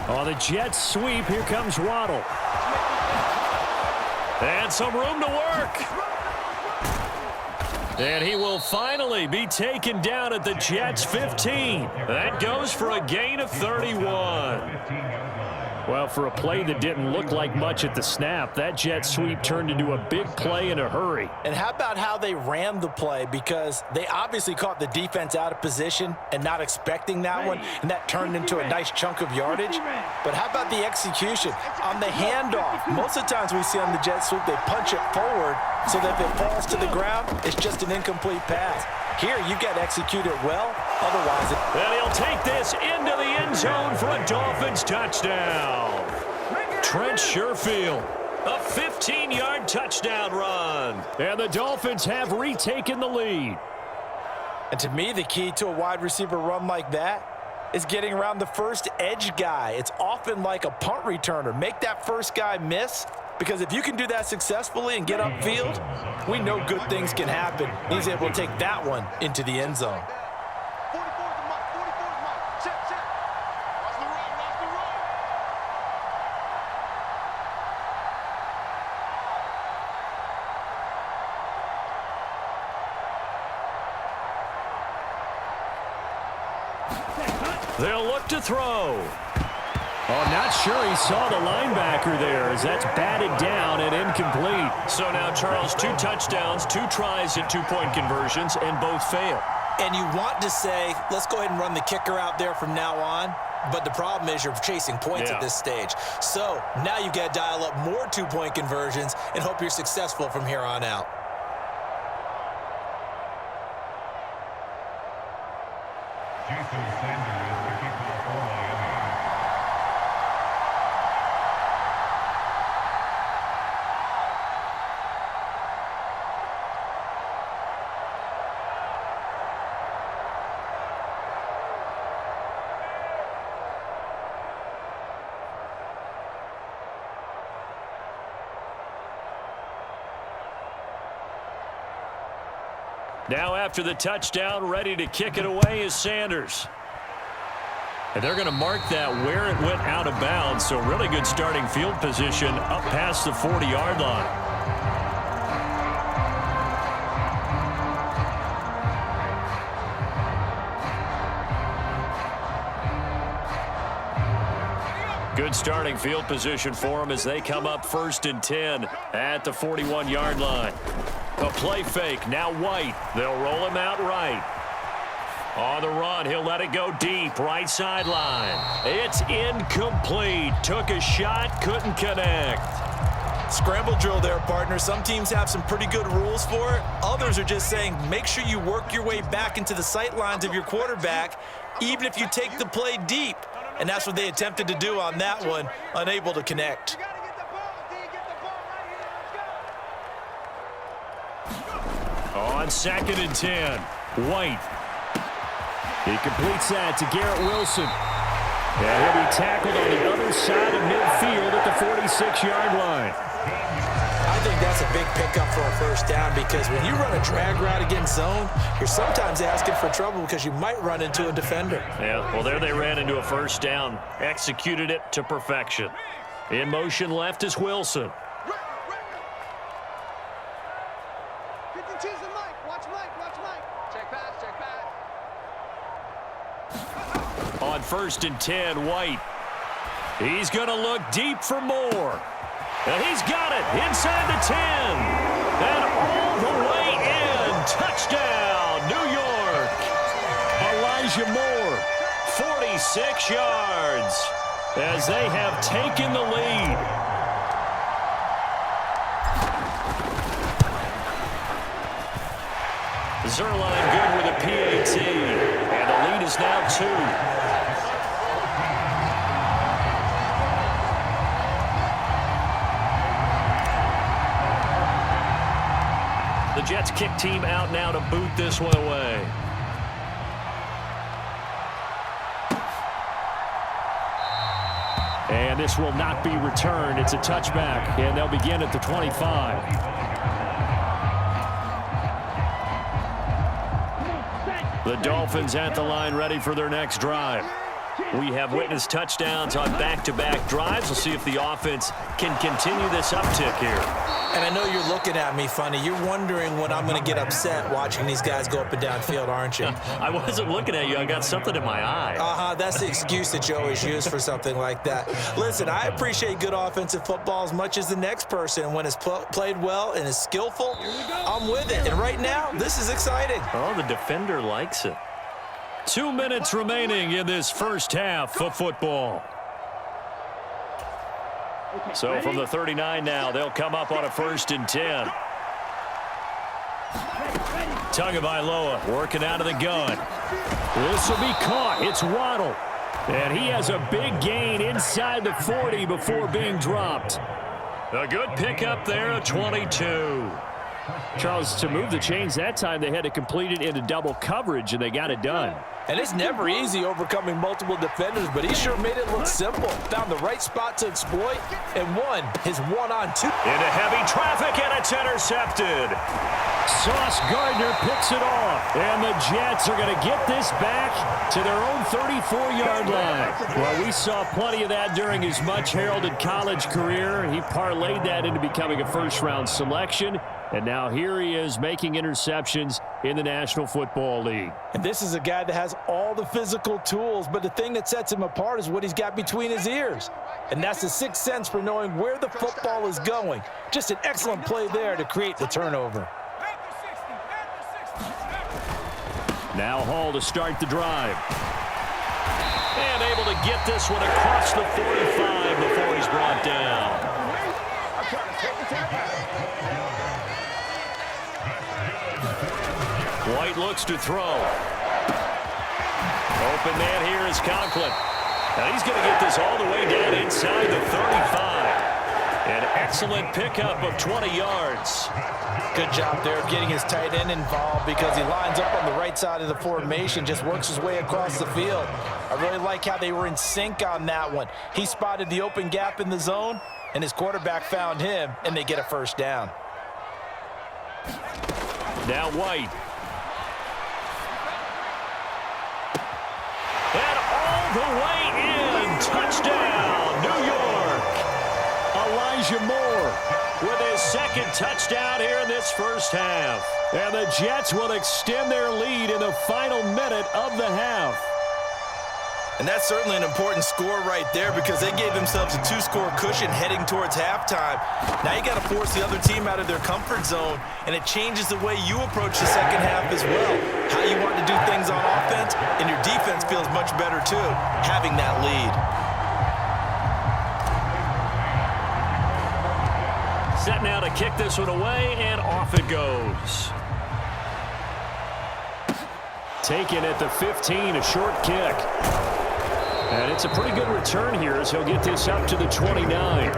On the Jets sweep, here comes Waddle. And some room to work. And he will finally be taken down at the Jets' 15. That goes for a gain of 31. Well, for a play that didn't look like much at the snap, that jet sweep turned into a big play in a hurry. And how about how they ran the play? Because they obviously caught the defense out of position and not expecting that one, and that turned into a nice chunk of yardage. But how about the execution? On the handoff, most of the times we see on the jet sweep, they punch it forward so that if it falls to the ground, it's just an incomplete pass. Here, you've got to execute it well. Otherwise, and he'll take this into the end zone for a Dolphins touchdown. Trent Sherfield, a 15-yard touchdown run. And the Dolphins have retaken the lead. And to me, the key to a wide receiver run like that is getting around the first edge guy. It's often like a punt returner. Make that first guy miss, because if you can do that successfully and get upfield, we know good things can happen. He's able to take that one into the end zone. They'll look to throw. Oh, not sure he saw the linebacker there, as that's batted down and incomplete. So now, Charles, 2 touchdowns, 2 tries at 2-point conversions, and both fail. And you want to say, let's go ahead and run the kicker out there from now on. But the problem is you're chasing points at this stage. So now you've got to dial up more 2-point conversions and hope you're successful from here on out. Now after the touchdown, ready to kick it away is Sanders. And they're going to mark that where it went out of bounds, so really good starting field position up past the 40-yard line. Good starting field position for them as they come up 1st and 10 at the 41-yard line. A play fake, now White. They'll roll him out right. On the run, he'll let it go deep, right sideline. It's incomplete. Took a shot, couldn't connect. Scramble drill there, partner. Some teams have some pretty good rules for it. Others are just saying, make sure you work your way back into the sight lines of your quarterback, even if you take the play deep. And that's what they attempted to do on that one, unable to connect. On 2nd and 10, White. He completes that to Garrett Wilson. And he'll be tackled on the other side of midfield at the 46-yard line. I think that's a big pickup for a first down, because when you run a drag route against zone, you're sometimes asking for trouble because you might run into a defender. Yeah, well, there they ran into a first down. Executed it to perfection. In motion left is Wilson. On 1st and 10, White. He's going to look deep for more. And he's got it inside the 10. And all the way in. Touchdown, New York. Elijah Moore, 46 yards, as they have taken the lead. Zuerlein good with a PAT. And the lead is now 2. The Jets kick team out now to boot this one away. And this will not be returned. It's a touchback, and they'll begin at the 25. The Dolphins at the line ready for their next drive. We have witnessed touchdowns on back-to-back drives. We'll see if the offense can continue this uptick here. And I know you're looking at me funny. You're wondering when I'm going to get upset watching these guys go up and down field, aren't you? I wasn't looking at you. I got something in my eye. That's the excuse that you always use for something like that. Listen, I appreciate good offensive football as much as the next person. When it's played well and is skillful, I'm with it. And right now, this is exciting. Oh, the defender likes it. 2 minutes remaining in this first half of football. So from the 39 now, they'll come up on a 1st and 10. Tagovailoa working out of the gun. This will be caught. It's Waddle. And he has a big gain inside the 40 before being dropped. A good pickup there, a 22. Charles, to move the chains that time, they had to complete it into double coverage, and they got it done. And it's never easy overcoming multiple defenders, but he sure made it look simple. Found the right spot to exploit and won his one-on-two. Into heavy traffic, and it's intercepted. Sauce Gardner picks it off, and the Jets are going to get this back to their own 34-yard line. Well, we saw plenty of that during his much-heralded college career. He parlayed that into becoming a first-round selection, and now here he is making interceptions in the National Football League. And this is a guy that has all the physical tools, but the thing that sets him apart is what he's got between his ears. And that's the sixth sense for knowing where the football is going. Just an excellent play there to create the turnover. Now Hall to start the drive. And able to get this one across the 45 before he's brought down. White looks to throw. Open man here is Conklin. Now he's going to get this all the way down inside the 35. An excellent pickup of 20 yards. Good job there of getting his tight end involved because he lines up on the right side of the formation, just works his way across the field. I really like how they were in sync on that one. He spotted the open gap in the zone, and his quarterback found him, and they get a first down. Now White. And all the way in. Touchdown, New York. Elijah Moore with his second touchdown here in this first half. And the Jets will extend their lead in the final minute of the half. And that's certainly an important score right there because they gave themselves a 2-score cushion heading towards halftime. Now you got to force the other team out of their comfort zone, and it changes the way you approach the second half as well. How you want to do things on offense, and your defense feels much better too, having that lead. Set now to kick this one away, and off it goes. Taken at the 15, a short kick. And it's a pretty good return here as he'll get this up to the 29.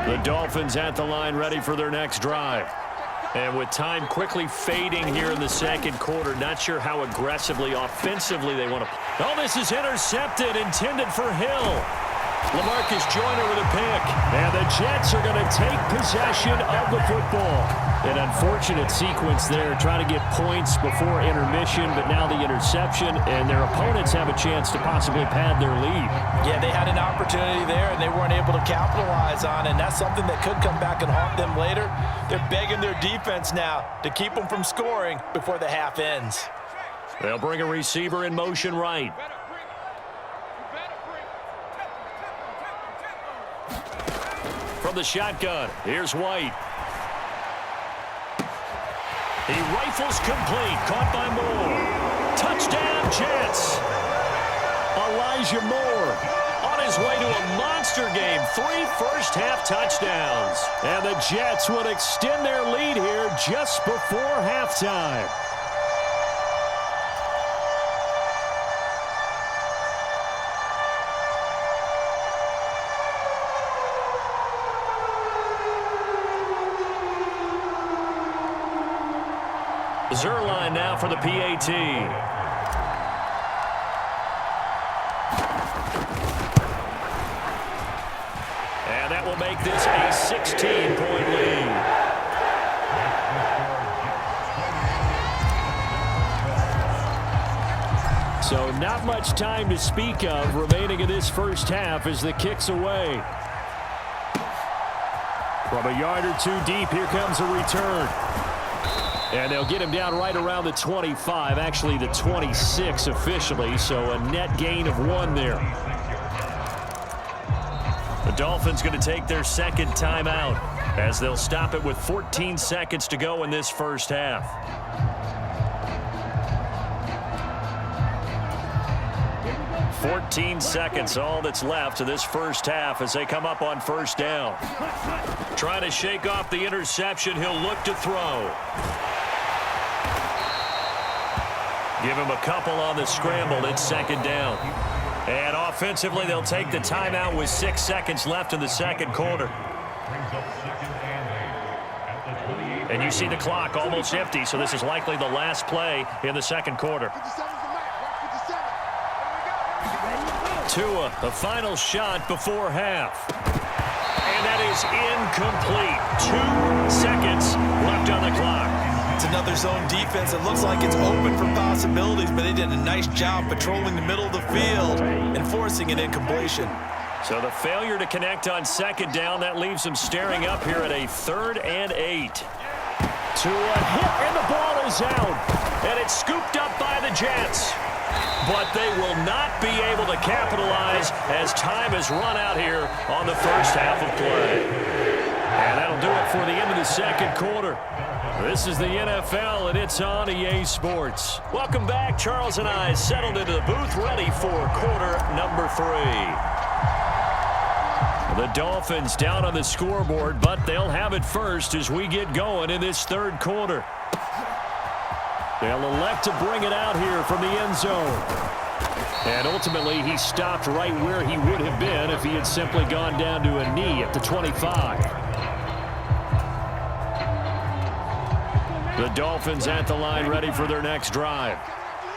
The Dolphins at the line ready for their next drive. And with time quickly fading here in the second quarter, not sure how aggressively, offensively they want to play. Oh, this is intercepted, intended for Hill. LaMarcus Joyner with a pick. And the Jets are going to take possession of the football. An unfortunate sequence there, trying to get points before intermission, but now the interception, and their opponents have a chance to possibly pad their lead. Yeah, they had an opportunity there, and they weren't able to capitalize on it, and that's something that could come back and haunt them later. They're begging their defense now to keep them from scoring before the half ends. They'll bring a receiver in motion right. From the shotgun, here's White. He rifles complete, caught by Moore. Touchdown, Jets. Elijah Moore on his way to a monster game. 3 first-half touchdowns. And the Jets would extend their lead here just before halftime. Zuerlein now for the PAT. And that will make this a 16-point lead. So not much time to speak of remaining in this first half as the kick's away. From a yard or two deep, here comes a return. And they'll get him down right around the 25, actually the 26 officially, so a net gain of 1 there. The Dolphins going to take their second timeout as they'll stop it with 14 seconds to go in this first half. "14 seconds, all that's left of this first half as they come up on first down. Trying to shake off the interception, he'll look to throw. Give him a couple on the scramble. It's second down. And offensively, they'll take the timeout with 6 seconds left in the second quarter. And you see the clock almost empty, so this is likely the last play in the second quarter. Tua, the final shot before half. And that is incomplete. 2 seconds left on the clock. It's another zone defense. It looks like it's open for possibilities, but they did a nice job patrolling the middle of the field and forcing an incompletion. So the failure to connect on second down, that leaves them staring up here at a 3rd and 8. Tua hit, and the ball is out. And it's scooped up by the Jets. But they will not be able to capitalize as time has run out here on the first half of play. And that'll do it for the end of the second quarter. This is the NFL, and it's on EA Sports. Welcome back. Charles and I settled into the booth, ready for quarter number 3. The Dolphins down on the scoreboard, but they'll have it first as we get going in this third quarter. They'll elect to bring it out here from the end zone. And ultimately, he stopped right where he would have been if he had simply gone down to a knee at the 25. The Dolphins at the line ready for their next drive.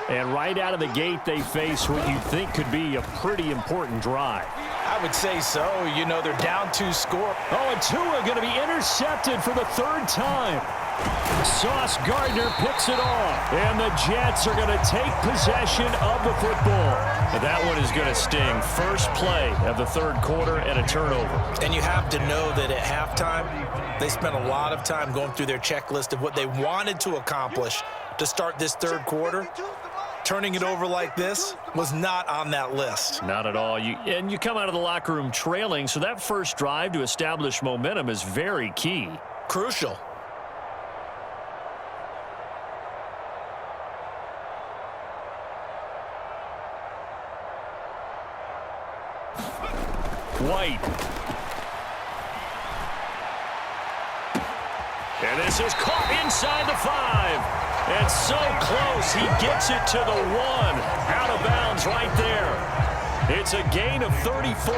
And right out of the gate, they face what you think could be a pretty important drive. I would say so. You know, they're down 2 score. Oh, and Tua going to be intercepted for the 3rd time. Sauce Gardner picks it off. And the Jets are going to take possession of the football. And that one is going to sting. First play of the third quarter and a turnover. And you have to know that at halftime, they spent a lot of time going through their checklist of what they wanted to accomplish to start this third quarter. Turning it over like this was not on that list. Not at all. And you come out of the locker room trailing, so that first drive to establish momentum is very key. Crucial. White. And this is caught inside the 5. And so close, he gets it to the 1. Out of bounds right there. It's a gain of 34.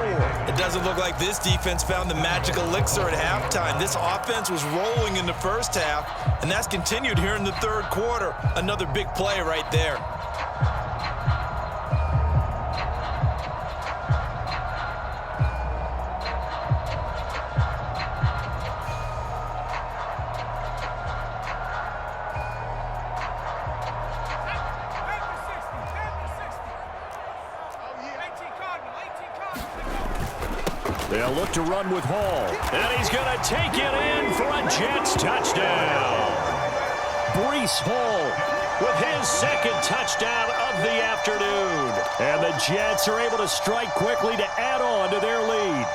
It doesn't look like this defense found the magic elixir at halftime. This offense was rolling in the first half, and that's continued here in the third quarter. Another big play right there. They'll look to run with Hall. And he's going to take it in for a Jets touchdown. Breece Hall with his second touchdown of the afternoon. And the Jets are able to strike quickly to add on to their lead.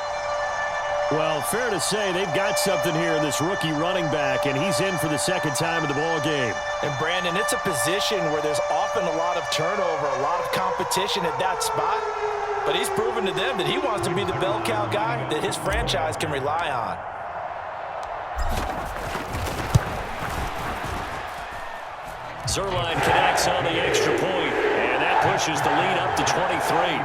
Well, fair to say they've got something here in this rookie running back, and he's in for the second time in the ball game. And, Brandon, it's a position where there's often a lot of turnover, a lot of competition at that spot. But he's proven to them that he wants to be the bell cow guy that his franchise can rely on. Zuerlein connects on the extra point, and that pushes the lead up to 23.